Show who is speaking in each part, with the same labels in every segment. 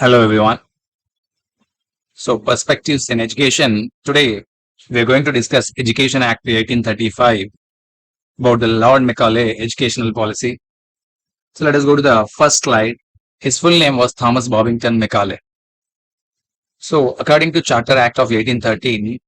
Speaker 1: Hello everyone. So perspectives in education. Today we are going to discuss Education Act 1835 about the Lord Macaulay educational policy. So let us go to the first slide. His full name was Thomas Babington Macaulay. So according to Charter Act of 1813,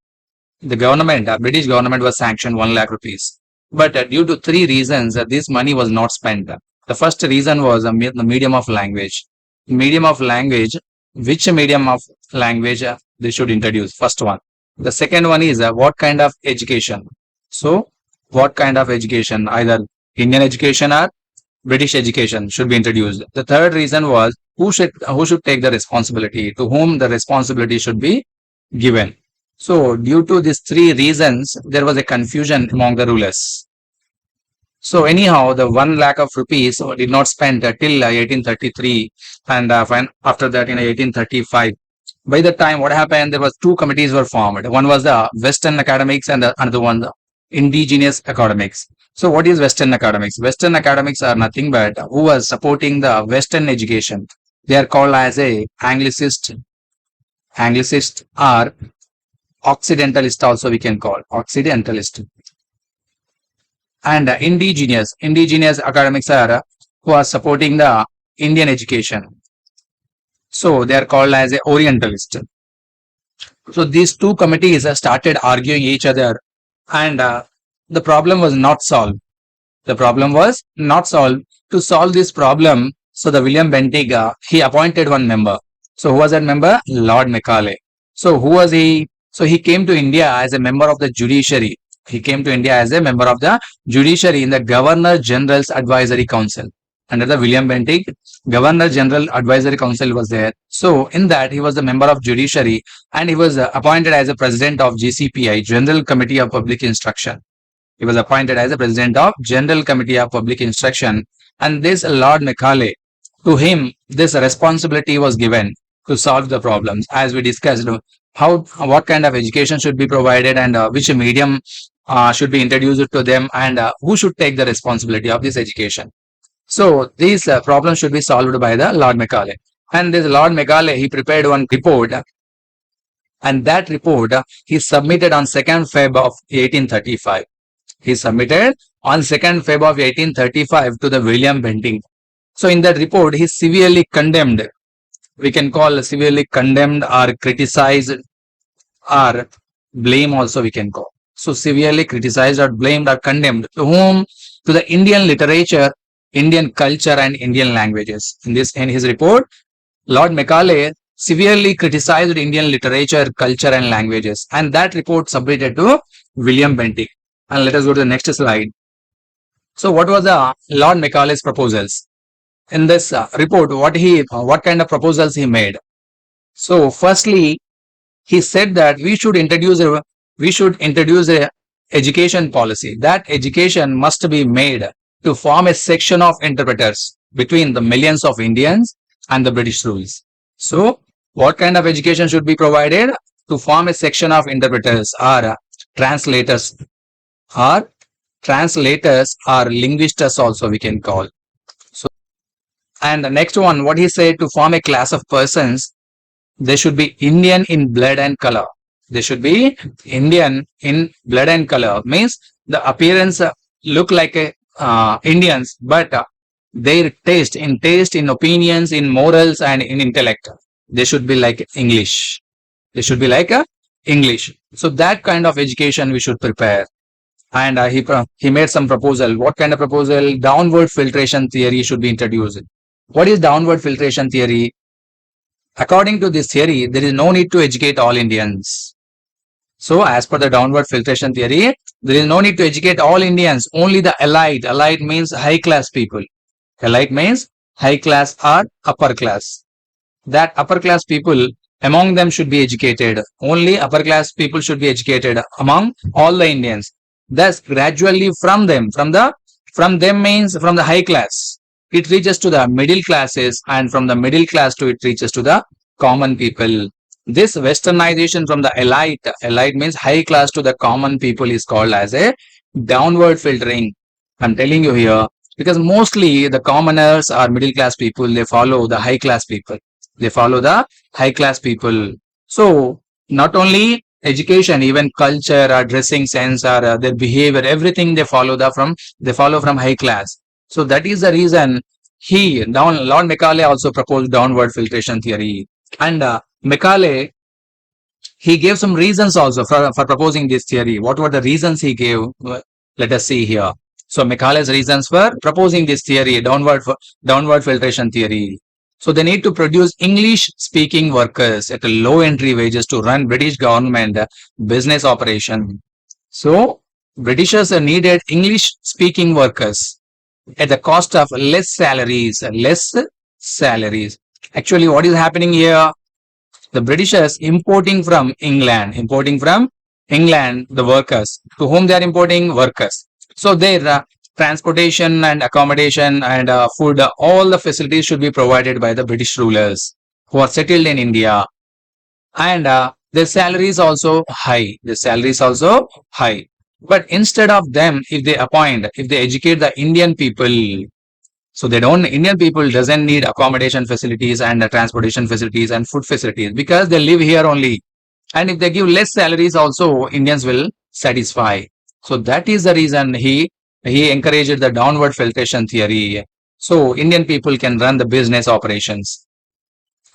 Speaker 1: the government, British government was sanctioned 1 lakh rupees. But due to three reasons, this money was not spent. The first reason was the medium of language. Medium of language, which medium of language they should introduce? First one. The second one is what kind of education? So, what kind of education? Either Indian education or British education should be introduced. The third reason was who should take the responsibility, to whom the responsibility should be given. So, due to these three reasons, there was a confusion among the rulers. So, anyhow, the 1 lakh of rupees did not spend till 1833, and after that in 1835. By the time, what happened? There was two committees were formed. One was the Western academics, and the another one the indigenous academics. So, what is Western academics? Western academics are nothing but who was supporting the Western education. They are called as a Anglicist or Occidentalist also we can call Occidentalist. And indigenous academics are who are supporting the Indian education. So they are called as a Orientalist. So these two committees started arguing each other, and the problem was not solved. The problem was not solved. To solve this problem, so the William Bentinck he appointed one member. So who was that member? Lord Macaulay. So who was he? So he came to India as a member of the judiciary. He came to India as a member of the judiciary in the Governor General's Advisory Council. Under the William Bentinck, Governor General Advisory Council was there. So in that he was the member of judiciary, and he was appointed as a president of GCPI, General Committee of Public Instruction. He was appointed as a president of General Committee of Public Instruction, and this Lord Macaulay, to him this responsibility was given to solve the problems, as we discussed what kind of education should be provided, and which medium should be introduced to them, and who should take the responsibility of this education. So these problems should be solved by the Lord Macaulay. And this Lord Macaulay, he prepared one report, and that report he submitted on 2nd Feb of 1835. He submitted on 2nd Feb of 1835 to the William Bentinck. So in that report, he severely condemned, we can call severely condemned or criticized or blame also we can call. So severely criticized or blamed or condemned to whom? To the Indian literature, Indian culture and Indian languages. In his report, Lord Macaulay severely criticized Indian literature, culture and languages, and that report submitted to William Bentinck. And let us go to the next slide. So what was the Lord Macaulay's proposals? In this report, what kind of proposals he made? So firstly, he said that we should introduce a education policy. That education must be made to form a section of interpreters between the millions of Indians and the British rules. So what kind of education should be provided? To form a section of interpreters or translators or linguists also we can call. So, and the next one, what he said, to form a class of persons, they should be Indian in blood and color. They should be Indian in blood and color, means the appearance look like Indians, but their taste, in opinions, in morals and in intellect, they should be like English. They should be like English. So that kind of education we should prepare. And he made some proposal. What kind of proposal? Downward filtration theory should be introduced. What is downward filtration theory? According to this theory, there is no need to educate all Indians. So as per the downward filtration theory, there is no need to educate all Indians, only the elite. Elite means high class people. Elite means high class or upper class. That upper class people, among them should be educated. Only upper class people should be educated among all the Indians. Thus, gradually from them means from the high class, it reaches to the middle classes, and from the middle class to it reaches to the common people. This westernization from the elite means high class to the common people, is called as a downward filtering. I'm telling you here because mostly the commoners or middle class people, they follow the high class people. They follow the high class people. So not only education, even culture or dressing sense or their behavior, everything they follow from high class. So that is the reason Lord Macaulay also proposed downward filtration theory. And Macaulay, he gave some reasons also for proposing this theory. What were the reasons he gave? Let us see here. So Macaulay's reasons for proposing this theory, downward filtration theory. So they need to produce English speaking workers at a low entry wages to run British government business operation. So Britishers needed English speaking workers at the cost of less salaries. Actually, what is happening here? The Britishers importing from England the workers. To whom they are importing? Workers. So their transportation and accommodation and food, all the facilities should be provided by the British rulers who are settled in India. And their salary is also high. The salary is also high. But instead of them, if they educate the Indian people, so Indian people doesn't need accommodation facilities and transportation facilities and food facilities because they live here only. And if they give less salaries also, Indians will satisfy. So that is the reason he encouraged the downward filtration theory. So Indian people can run the business operations.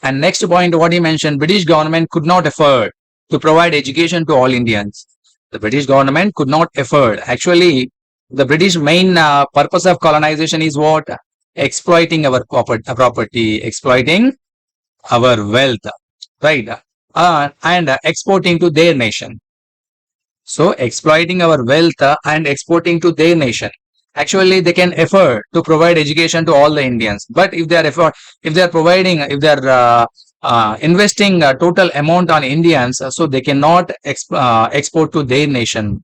Speaker 1: And next point, what he mentioned, British government could not afford to provide education to all Indians. The British government could not afford. Actually, the British main purpose of colonization is what? Exploiting our property, exploiting our wealth, right? And exporting to their nation. So exploiting our wealth and exporting to their nation. Actually, they can afford to provide education to all the Indians. But if they are investing a total amount on Indians, so they cannot export to their nation.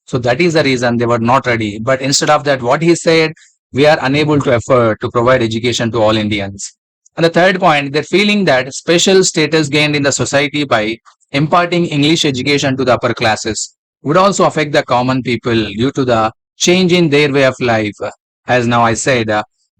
Speaker 1: So that is the reason they were not ready. But instead of that, what he said, we are unable to afford to provide education to all Indians. And the third point, they're feeling that special status gained in the society by imparting English education to the upper classes would also affect the common people due to the change in their way of life. As now I said,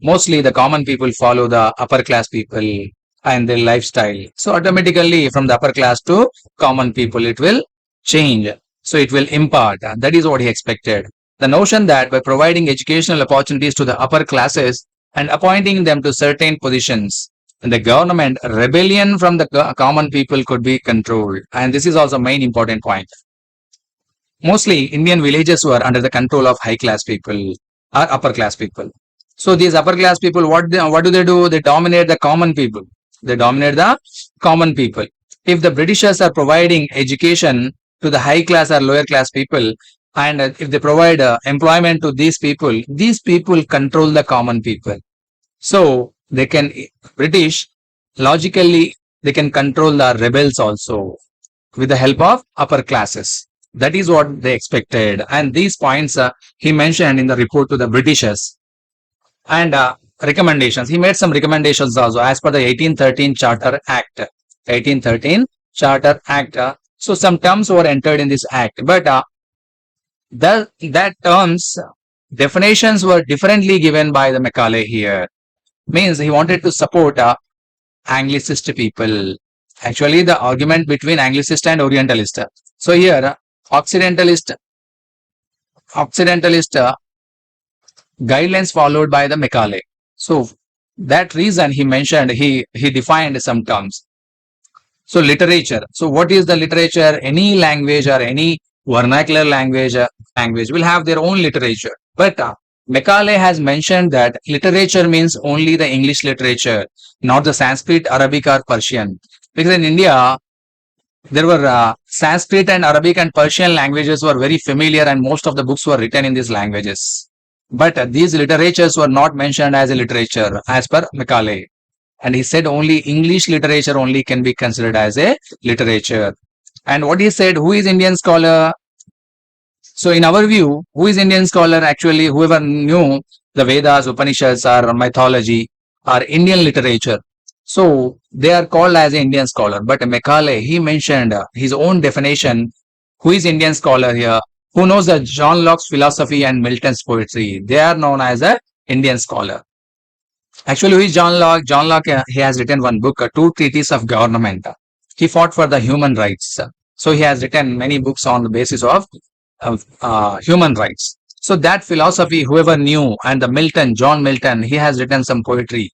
Speaker 1: mostly the common people follow the upper class people and their lifestyle. So automatically from the upper class to common people, it will change. So it will impart. That is what he expected. The notion that by providing educational opportunities to the upper classes and appointing them to certain positions in the government, rebellion from the common people could be controlled. And this is also main important point. Mostly Indian villages were under the control of high class people or upper class people. So these upper class people, what do? They dominate the common people. They dominate the common people. If the Britishers are providing education to the high class or lower class people, and if they provide employment to these people control the common people. So British, logically, they can control the rebels also with the help of upper classes. That is what they expected. And these points he mentioned in the report to the Britishers. And recommendations. He made some recommendations also as per the 1813 Charter Act. 1813 Charter Act. So some terms were entered in this act. But that terms, definitions were differently given by the Macaulay here. Means he wanted to support Anglicist people. Actually, the argument between Anglicist and Orientalist. So here, Occidentalist guidelines followed by the Macaulay. So that reason he mentioned, he defined some terms. So literature. So what is the literature? Any language or any vernacular language will have their own literature. But Macaulay has mentioned that literature means only the English literature, not the Sanskrit, Arabic or Persian. Because in India, there were Sanskrit and Arabic and Persian languages were very familiar and most of the books were written in these languages. But these literatures were not mentioned as a literature as per Macaulay. And he said only English literature only can be considered as a literature. And what he said, who is Indian scholar? So in our view, who is Indian scholar? Actually, whoever knew the Vedas, Upanishads or mythology or Indian literature. So they are called as an Indian scholar. But Macaulay, he mentioned his own definition. Who is Indian scholar here? Who knows the John Locke's philosophy and Milton's poetry? They are known as an Indian scholar. Actually, who is John Locke? John Locke, he has written one book, Two Treatises of Government. He fought for the human rights. So he has written many books on the basis of human rights. So that philosophy, whoever knew, and the Milton, John Milton, he has written some poetry.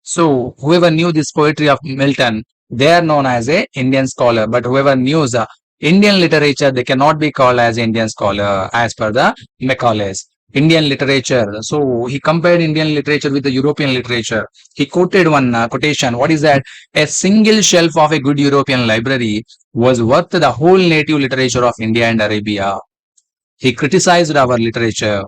Speaker 1: So whoever knew this poetry of Milton, they are known as a Indian scholar. But whoever knew the Indian literature, they cannot be called as Indian scholar as per the Macaulay's. Indian literature. So he compared Indian literature with the European literature. He quoted one quotation. What is that? A single shelf of a good European library was worth the whole native literature of India and Arabia. He criticized our literature.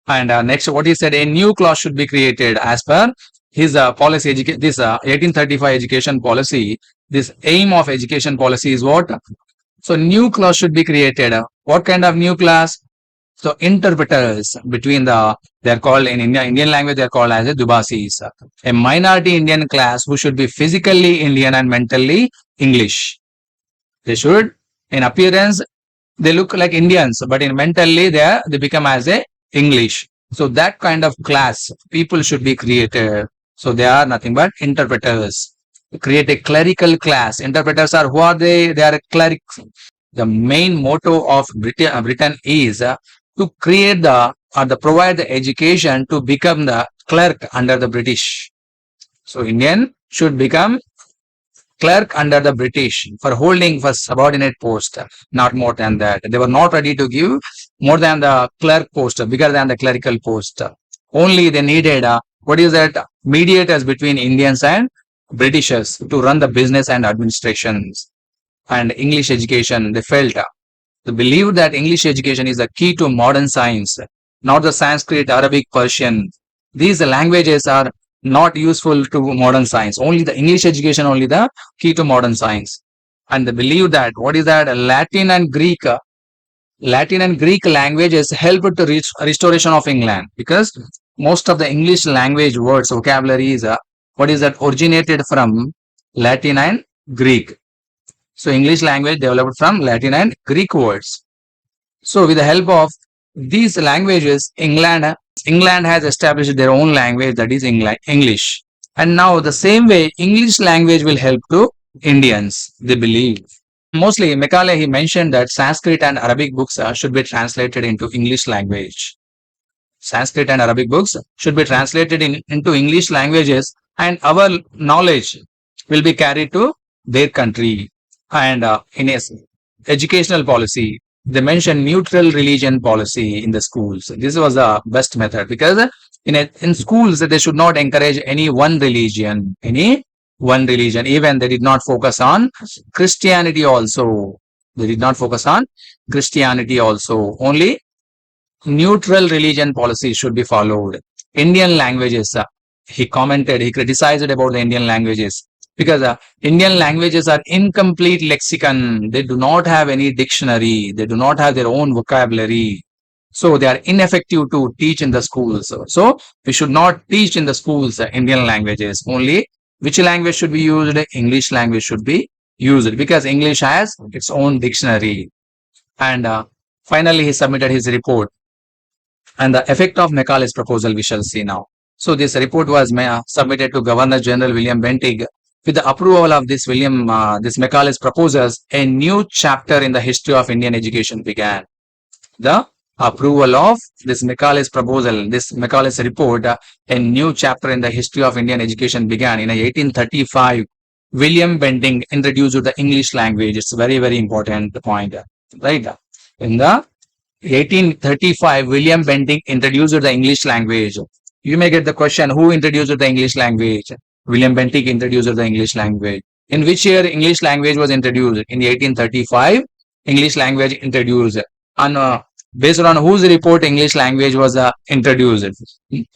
Speaker 1: And next, what he said, a new clause should be created as per his policy, this 1835 education policy. This aim of education policy is what? So, new clause should be created. What kind of new class? So, interpreters between they are called in Indian language, they are called as a Dubasis. A minority Indian class who should be physically Indian and mentally English. They should, in appearance, they look like Indians, but in mentally they become as a English. So that kind of class people should be created. So they are nothing but interpreters. Create a clerical class. Interpreters are who are they? They are clerics. The main motto of Britain is to create the provide the education to become the clerk under the British. So Indian should become clerk under the British for holding for subordinate post, not more than that. They were not ready to give more than the clerk post, bigger than the clerical post. Only they needed, what is that, mediators between Indians and Britishers to run the business and administrations. And English education, they felt, they believed that English education is the key to modern science, not the Sanskrit, Arabic, Persian. These languages are not useful to modern science. Only the English education, only the key to modern science. And they believe that, what is that, Latin and Greek languages helped to reach restoration of England, because most of the English language words, vocabulary is, what is that, originated from Latin and Greek. So English language developed from Latin and Greek words. So with the help of these languages, England has established their own language, that is English. And now the same way, English language will help to Indians, they believe. Mostly, Macaulay, he mentioned that Sanskrit and Arabic books should be translated into English language. Sanskrit and Arabic books should be translated into English languages, and our knowledge will be carried to their country. And in a educational policy, they mentioned neutral religion policy in the schools. This was the best method, because in schools they should not encourage any one religion, even they did not focus on Christianity also. They did not focus on Christianity also. Only neutral religion policy should be followed. Indian languages, he criticized about the Indian languages, because Indian languages are incomplete lexicon. They do not have any dictionary. They do not have their own vocabulary. So they are ineffective to teach in the schools. So we should not teach in the schools Indian languages. Only which language should be used? English language should be used, because English has its own dictionary. And finally, he submitted his report. And the effect of Macaulay's proposal we shall see now. So this report was submitted to Governor General William Bentinck. With the approval of this Macaulay's proposals, a new chapter in the history of Indian education began. The approval of this Macaulay's proposal, this Macaulay's report, a new chapter in the history of Indian education began. In 1835, William Bentinck introduced the English language. It's a very, very important point, right? In the 1835, William Bentinck introduced the English language. You may get the question, who introduced the English language? William Bentinck introduced the English language. In which year English language was introduced? In 1835, English language introduced. And based on whose report English language was introduced?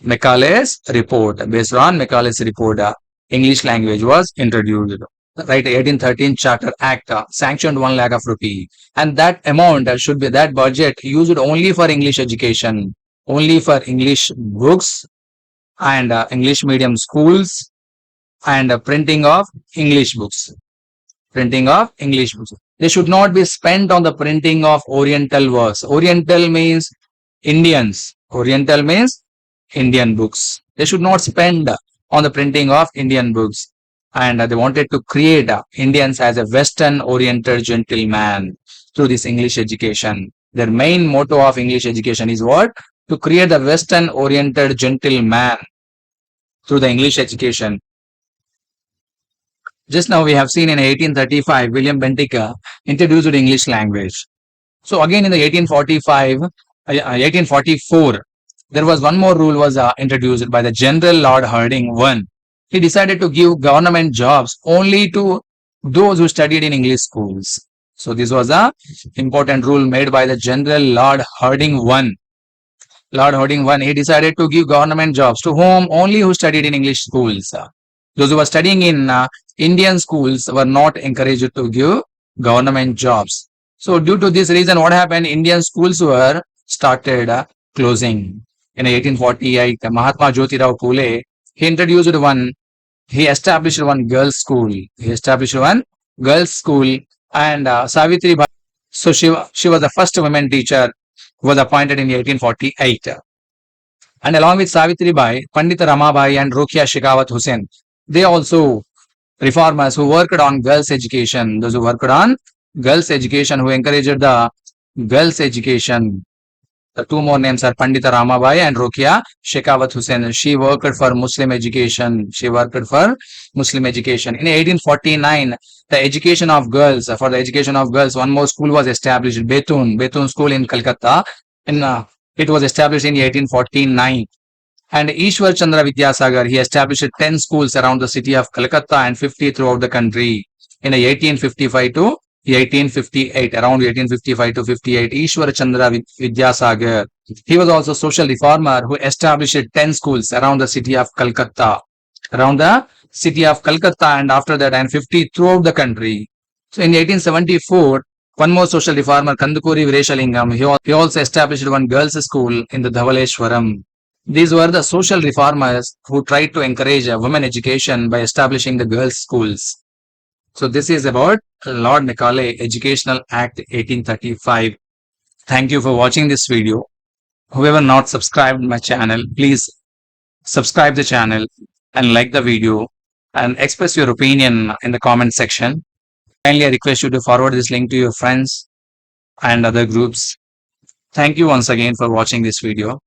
Speaker 1: Macaulay's report. Based on Macaulay's report, English language was introduced. Right, 1813 Charter Act sanctioned 1 lakh of rupee, and that amount should be, that budget used only for English education, only for English books and English medium schools, and printing of English books. They should not be spent on the printing of Oriental works. Oriental means Indians. Oriental means Indian books. They should not spend on the printing of Indian books. And they wanted to create Indians as a Western oriented gentleman through this English education. Their main motto of English education is what? To create the Western oriented gentleman through the English education. Just now we have seen in 1835, William Bentinck introduced English language. So again in the 1844, there was one more rule was introduced by the General Lord Harding I. He decided to give government jobs only to those who studied in English schools. So this was a important rule made by the General Lord Harding I. Lord Harding I, he decided to give government jobs to whom? Only who studied in English schools. Those who were studying in Indian schools were not encouraged to give government jobs. So due to this reason, what happened? Indian schools were started closing. In 1848, Mahatma Jyotirao Phule, he established one girls' school. He established one girls' school, and Savitri Bai, so she was the first woman teacher who was appointed in 1848. And along with Savitri Bai, Pandita Ramabai and Rokia Shekhawat Hussain, they also reformers who worked on girls' education. Those who worked on girls' education, who encouraged the girls' education. The two more names are Pandita Ramabai and Rokia Shekhawat Hussain. She worked for Muslim education. She worked for Muslim education. In 1849, the education of girls, for the education of girls, one more school was established, Betun School in Calcutta. It was established in 1849. And Ishwar Chandra Vidyasagar, he established 10 schools around the city of Calcutta and 50 throughout the country. In 1855 to 1858, around 1855 to 58, Ishwar Chandra Vidyasagar, he was also a social reformer who established 10 schools around the city of Calcutta, and after that, and 50 throughout the country. So in 1874, one more social reformer, Kandukuri Vireshalingam, he also established one girls' school in the Dhavaleshwaram. These were the social reformers who tried to encourage women education by establishing the girls' schools. So this is about Lord Macaulay Educational Act 1835. Thank you for watching this video. Whoever not subscribed my channel, please subscribe the channel and like the video and express your opinion in the comment section. Kindly I request you to forward this link to your friends and other groups. Thank you once again for watching this video.